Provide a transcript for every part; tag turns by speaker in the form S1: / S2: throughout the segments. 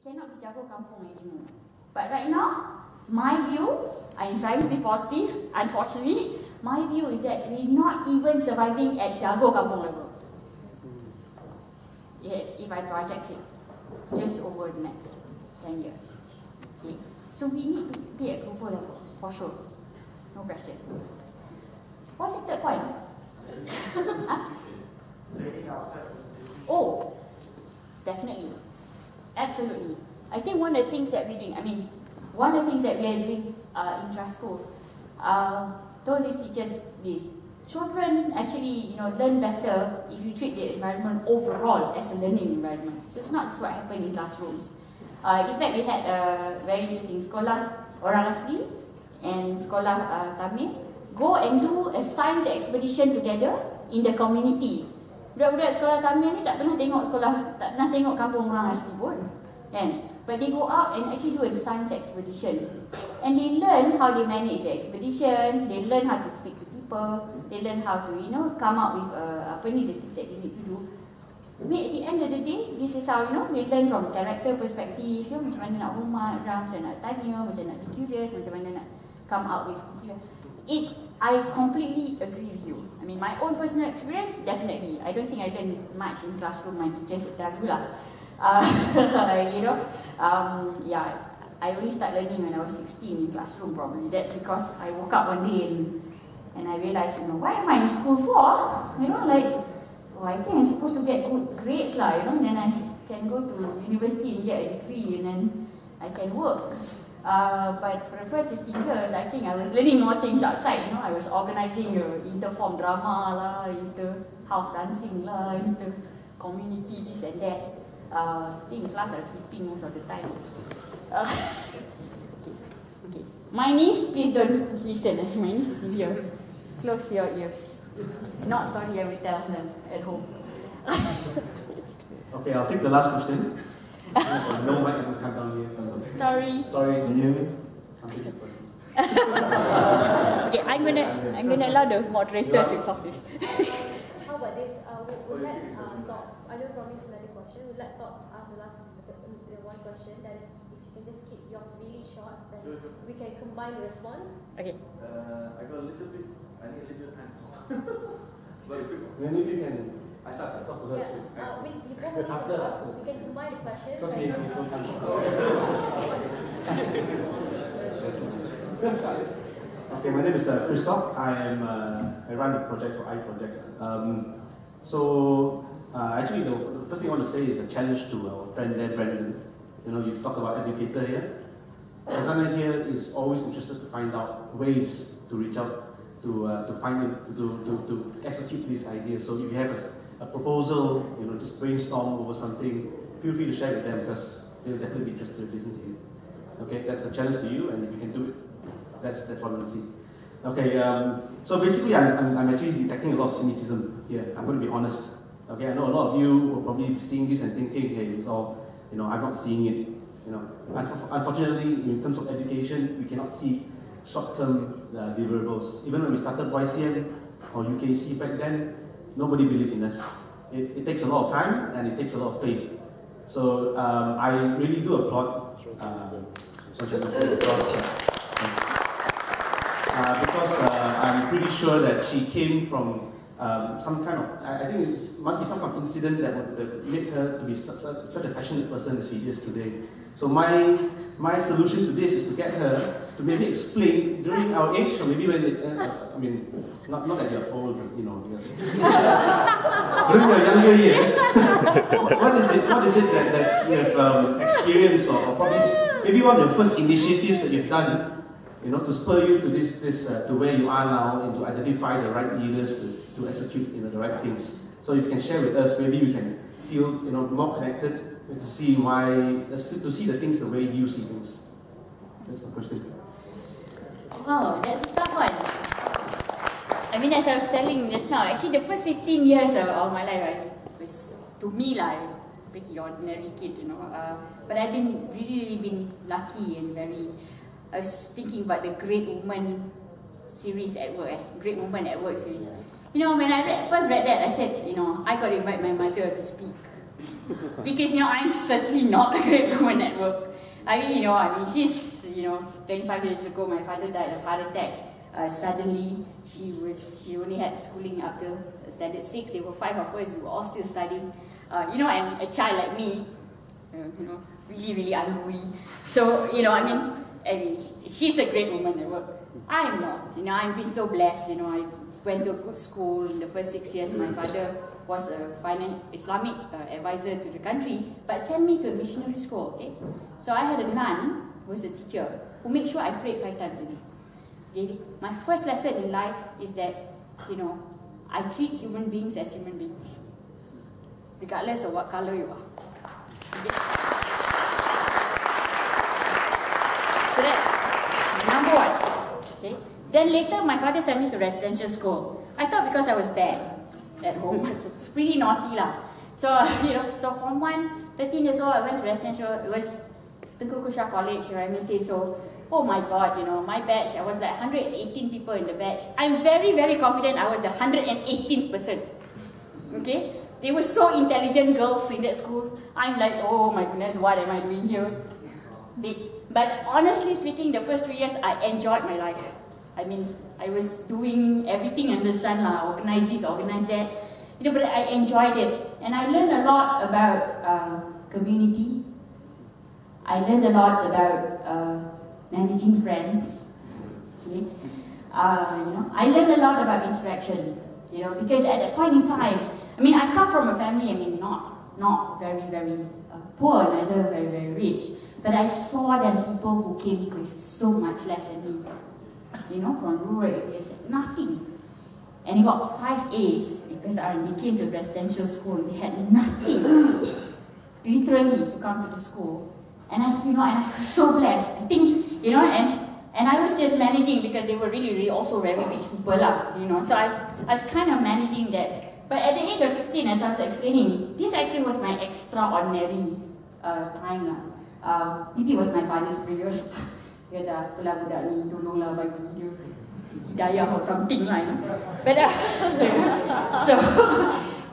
S1: We cannot be jago kampung anymore. But right now, my view, I am trying to be positive, unfortunately, my view is that we're not even surviving at jago kampung level. Yeah, if I project it, just over the next 10 years. Okay. So we need to be at global level, for sure. No question. What's the third point? Oh, definitely. Absolutely. I think one of the things that we're doing, one of the things that we are doing in trust schools, told these teachers this. Children actually, learn better if you treat the environment overall as a learning environment. So it's not just what happened in classrooms. In fact, we had a very interesting sekolah orang asli and sekolah Tamil go and do a science expedition together in the community. Budak-budak sekolah Tamil ni tak pernah tengok kampung orang asli pun, kan? But they go out and actually do a science expedition, and they learn how they manage the expedition. They learn how to speak to people. They learn how to, come up with the things that they need to do. I mean, at the end of the day, this is how, they learn from character perspective. Macam mana nak hormat, macam nak tanya, macam nak be curious, macam mana nak come out with conclusion. I completely agree with you. I mean, my own personal experience, definitely. I don't think I learned much in classroom. My teachers would tell you lah. Yeah, I only started learning when I was 16 in classroom probably. That's because I woke up one day and I realized, why am I in school for? I think I'm supposed to get good grades lah, then I can go to university and get a degree and then I can work. But for the first 15 years, I think I was learning more things outside. I was organizing inter-form drama lah, inter-house dancing lah, inter-community this and that. I think in class I was sleeping most of the time. Okay. My niece, please don't listen. My niece is in here. Close your ears. Not story I will tell them at home.
S2: Okay, I'll take the last question. No mic can come down here.
S1: Sorry,
S2: can you hear me?
S1: Okay, I'm gonna allow the moderator to solve this.
S3: How about this? Would let talk. I don't promise another question. Would let talk ask the last one question. Then if you can just keep yours really short, then we can combine the response.
S1: Okay.
S4: I got a little bit. I need a little time. But it's good.
S2: Maybe you can. I thought I talked to her.
S3: Yeah. You both after we can combine the questions.
S2: Because maybe people can. Okay, my name is Christoph. I run a project for iProject. Actually, the first thing I want to say is a challenge to our friend there, Brandon. You talk about educator here. Khazanah here is always interested to find out ways to reach out to execute these ideas. So if you have a proposal, just brainstorm over something, feel free to share with them because they'll definitely be interested to listen to you. Okay, that's a challenge to you, and if you can do it, that's what we'll see. Okay, so basically I'm actually detecting a lot of cynicism here. I'm going to be honest. Okay, I know a lot of you will probably be seeing this and thinking, hey, it's all, I'm not seeing it. Unfortunately, in terms of education, we cannot see short-term deliverables. Even when we started YCM or UKC back then, nobody believed in us. It takes a lot of time and it takes a lot of faith. So I really do applaud because I'm pretty sure that she came from some kind of, I think it must be some kind of incident that would make her to be such a passionate person as she is today. So my solution to this is to get her to maybe explain during our age, or maybe when not that you're old, during your younger years, what is it that you have experienced, or probably maybe one of the first initiatives that you've done, to spur you to to where you are now, and to identify the right leaders to execute the right things. So if you can share with us, maybe we can feel more connected to see the things the way you see things. That's my question.
S1: Wow, that's a tough one. As I was telling just now, actually the first 15 years of my life, was, to me, I was a pretty ordinary kid, but I've really been lucky and I was thinking about the Great Woman series at work, Great Woman at Work series. When I first read that, I said, I got to invite my mother to speak Because, I'm certainly not a great woman at work. She's, 25 years ago, my father died of heart attack. Suddenly, she only had schooling up to standard 6. There were 5 of us. We were all still studying. And a child like me, really, really unruly. So, she's a great woman at work. I'm not. I've been so blessed. I went to a good school. In the first 6 years, my father was a Islamic advisor to the country, but sent me to a missionary school. Okay, so I had a nun who was a teacher who made sure I prayed 5 times a day. Okay? My first lesson in life is that I treat human beings as human beings, regardless of what color you are. Okay? So that's number 1. Okay. Then later, my father sent me to residential school. I thought because I was bad at home, it's pretty naughty lah. So so from 13 years old, I went to residential. It was Tengku Kusha College, if I may say so. Oh my God, my batch, I was like 118 people in the batch. I'm very, very confident I was the 118th person. Okay? They were so intelligent girls in that school. I'm like, oh my goodness, what am I doing here? But honestly speaking, the first 3 years, I enjoyed my life. I was doing everything under the sun, organize this, organize that. But I enjoyed it. And I learned a lot about community. I learned a lot about managing friends. Okay? I learned a lot about interaction. Because at that point in time, I come from a family, not very, very poor, neither very, very rich. But I saw them people who came with so much less than me. From rural areas, nothing. And he got 5 A's because they came to residential school. They had nothing, literally, to come to the school. And I was so blessed. I think, and I was just managing because they were really, really also very rich people, So I was kind of managing that. But at the age of 16, as I was explaining, this actually was my extraordinary time. Maybe it was my father's prayers. Dia dah, apalah budak ni, tolonglah bagi dia hidayah or something lah, But, so,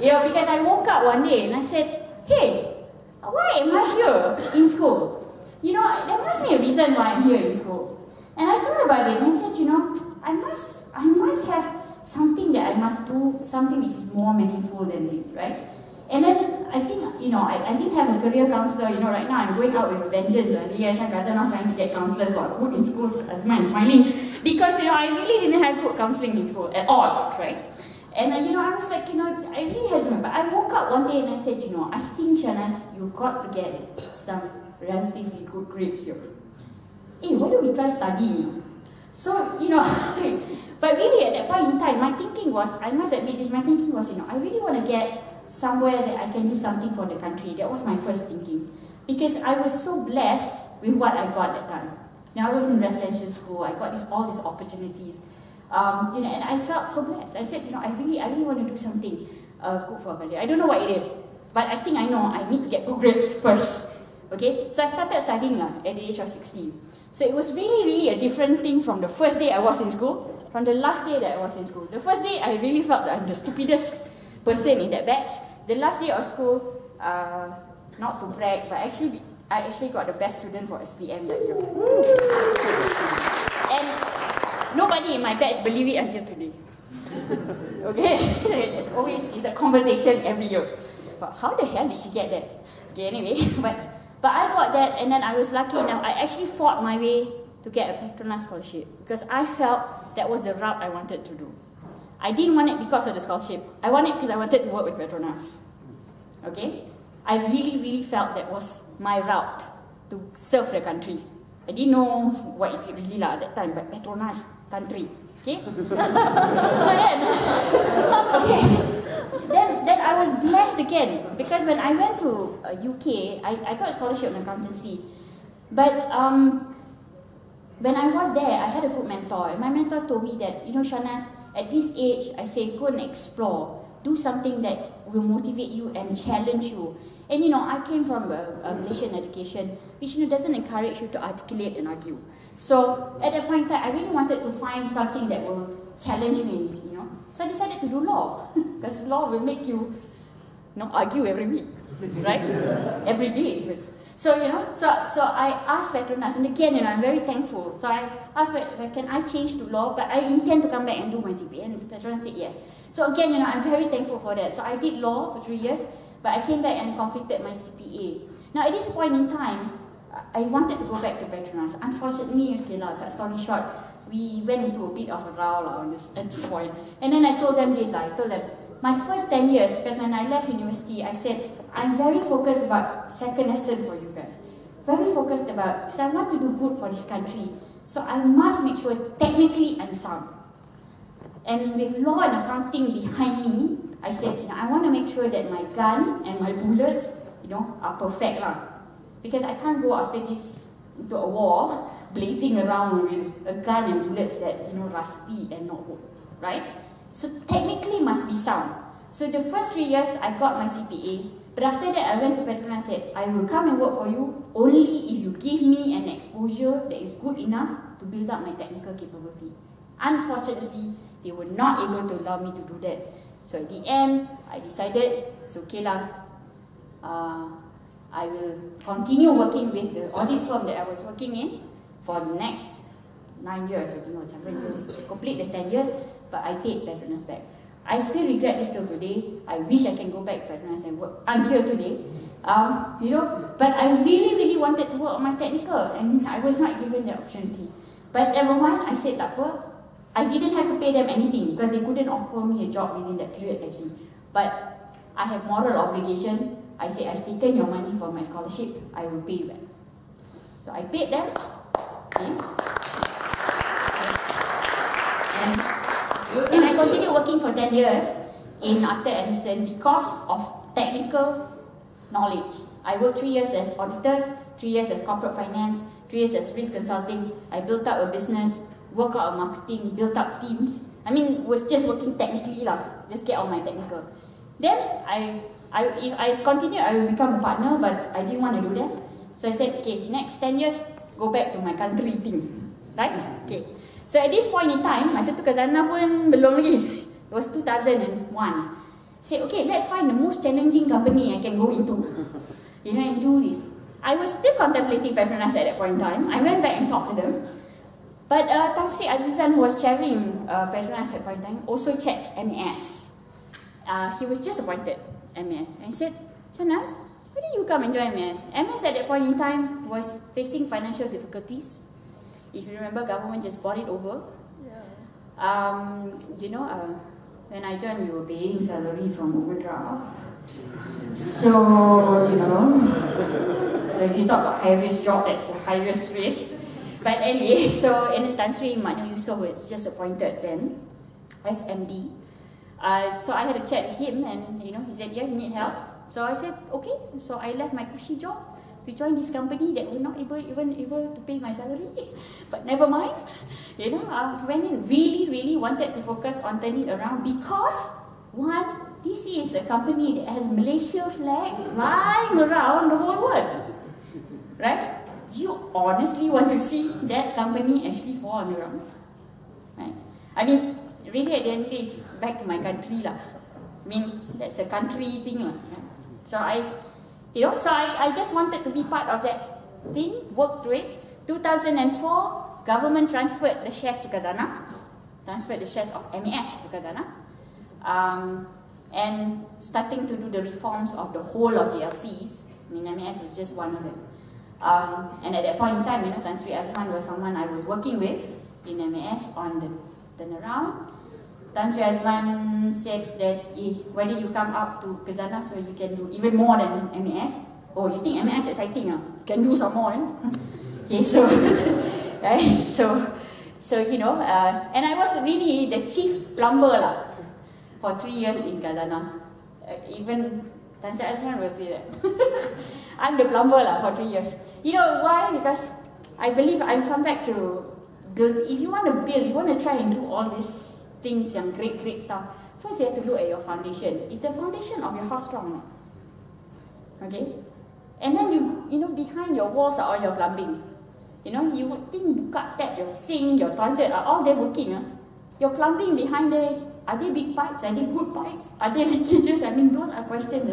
S1: because I woke up one day and I said, hey, why am I here in school? There must be a reason why I'm here in school. And I thought about it and I said, I must have something that I must do, something which is more meaningful than this, right? And then I think, I didn't have a career counselor. Right now I'm going out with a vengeance. Yes, Khazanah trying to get counselors who are good in schools. Asma is smiling. Because, I really didn't have good counseling in school at all, right? And, I was like, I really had no. But I woke up one day and I said, I think, Shahnaz, you've got to get some relatively good grades here. Hey, why don't we try studying? So, but really at that point in time, my thinking was, I must admit this, my thinking was, I really want to get somewhere that I can do something for the country. That was my first thinking. Because I was so blessed with what I got that time. I was in residential school, I got all these opportunities. And I felt so blessed. I said, I really want to do something good for a country. I don't know what it is, but I think I know I need to get good grades first. Okay? So I started studying at the age of 16. So it was really, really a different thing from the first day I was in school, from the last day that I was in school. The first day, I really felt that I'm the stupidest person in that batch. The last day of school, not to brag, but I actually got the best student for SPM that year. And nobody in my batch believed it until today. Okay, it's a conversation every year. But how the hell did she get that? Okay, anyway, but I got that, and then I was lucky enough. I actually fought my way to get a Petronas scholarship because I felt that was the route I wanted to do. I didn't want it because of the scholarship. I wanted it because I wanted to work with Petronas. Okay? I really, really felt that was my route to serve the country. I didn't know what it's really at that time, but Petronas country. Okay? So then, then I was blessed again because when I went to UK, I got a scholarship in accountancy. But when I was there, I had a good mentor, and my mentors told me that, Shahnaz, at this age, I say, go and explore. Do something that will motivate you and challenge you. And I came from a Malaysian education, which doesn't encourage you to articulate and argue. So at that point in time, I really wanted to find something that will challenge me, So I decided to do law, because law will make you argue every week, right? Every day even. So, so I asked Petronas, and again, I'm very thankful. So I asked, can I change to law? But I intend to come back and do my CPA, and Petronas said yes. So again, I'm very thankful for that. So I did law for 3 years, but I came back and completed my CPA. Now at this point in time, I wanted to go back to Petronas. Unfortunately, cut story short, we went into a bit of a row at this point. And then I told them this, I told them, my first 10 years, because when I left university, I said, I'm very focused about second lesson for you guys. Very focused about, because I want to do good for this country. So I must make sure technically I'm sound. And with law and accounting behind me, I said, I want to make sure that my gun and my bullets, are perfect lah. Because I can't go after this into a war, blazing around with a gun and bullets that, rusty and not good, right? So technically must be sound. So the first 3 years, I got my CPA. But after that, I went to Petronas and said, I will come and work for you only if you give me an exposure that is good enough to build up my technical capability. Unfortunately, they were not able to allow me to do that. So at the end, I decided, it's okay lah. I will continue working with the audit firm that I was working in for the next 9 years, I think, or 7 years, complete the 10 years, but I paid Petronas back. I still regret this till today. I wish I can go back to Petronas and work until today. But I really, really wanted to work on my technical, and I was not given the opportunity. But never mind, I said tak apa. I didn't have to pay them anything because they couldn't offer me a job within that period actually. But I have moral obligation. I said, I've taken your money for my scholarship, I will pay you back. So I paid them. Okay. And I continued working for 10 years in Arthur Andersen because of technical knowledge. I worked 3 years as auditors, 3 years as corporate finance, 3 years as risk consulting. I built up a business, worked out a marketing, built up teams. I mean, was just working technically lah, just get on my technical. Then if I continued, I will become a partner, but I didn't want to do that. So I said, okay, next 10 years, go back to my country team, right? Okay. So at this point in time, masa tu Khazanah pun belum lagi. It was 2001. I said, okay, let's find the most challenging company I can go into, and do this. I was still contemplating Petronas at that point in time. I went back and talked to them. But Tan Sri Azizan, who was chairing Petronas at that point in time, also checked MAS. He was just appointed MAS. And he said, Shahnaz, why did you come and join MAS? MAS at that point in time was facing financial difficulties. If you remember, government just bought it over. Yeah. When I joined, we were paying salary from overdraft. So, so if you talk about high risk job, that's the highest risk. But anyway, so and then Tan Sri Makno Yusof was just appointed then as MD. So I had a chat with him, and he said, yeah, you need help. So I said, okay. So I left my cushy job to join this company that were not even able to pay my salary. But never mind. Went in, really wanted to focus on turning around because, one, this is a company that has Malaysia flag flying around the whole world. Right? Do you honestly want to see that company actually fall on the ground? Right? I mean, really at the end of the day, it's back to my country lah. I mean, that's a country thing lah. So I just wanted to be part of that thing, work through it. 2004, government transferred the shares to Khazanah, transferred the shares of MAS to Khazanah, and starting to do the reforms of the whole of GLCs. I mean, MAS was just one of them. And at that point in time, Tan Sri Azman was someone I was working with in MAS on the turnaround. Tan Sri Azman said that, why did you come up to Khazanah so you can do even more than MAS? Oh, you think MAS is exciting? You can do some more, Okay, so, and I was really the chief plumber for 3 years in Khazanah. Even Tan Sri Azman will say that. I'm the plumber for 3 years. You know why? Because I believe I come back to build. If you want to build, you want to try and do all these things, and great stuff. First, you have to look at your foundation. Is the foundation of your house strong? Okay, and then behind your walls are all your plumbing. You would think buka tap, your sink, your toilet are all there working. Your plumbing behind there Are they big pipes? Are they good pipes? Are they leakages? I mean, those are questions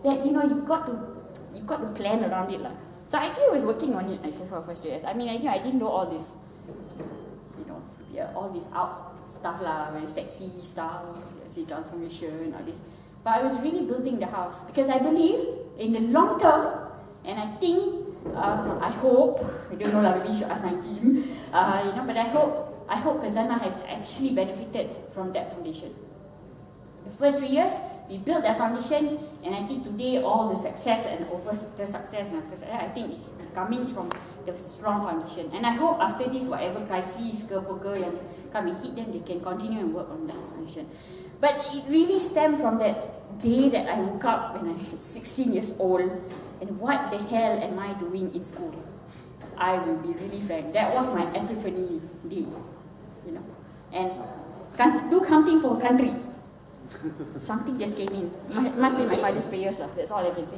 S1: that, you know, you've got to plan around it. So I actually was working on it actually for the first 2 years. I mean, I didn't know all this, you know, all this out stuff very sexy stuff, transformation, all this. But I was really building the house because I believe in the long term, and I think, I hope, I don't know, maybe you should ask my team, you know, but I hope Khazanah has actually benefited from that foundation. The first 3 years, we built that foundation, and I think today all the success and over the success, I think is coming from the strong foundation. And I hope after this, whatever crisis yang come and hit them, they can continue and work on that foundation. But it really stemmed from that day that I woke up when I was 16 years old, and what the hell am I doing in school? I will be really frank. That was my epiphany day, you know. And do counting for a country. Something just came in. Must be my father's prayers. That's all I can say.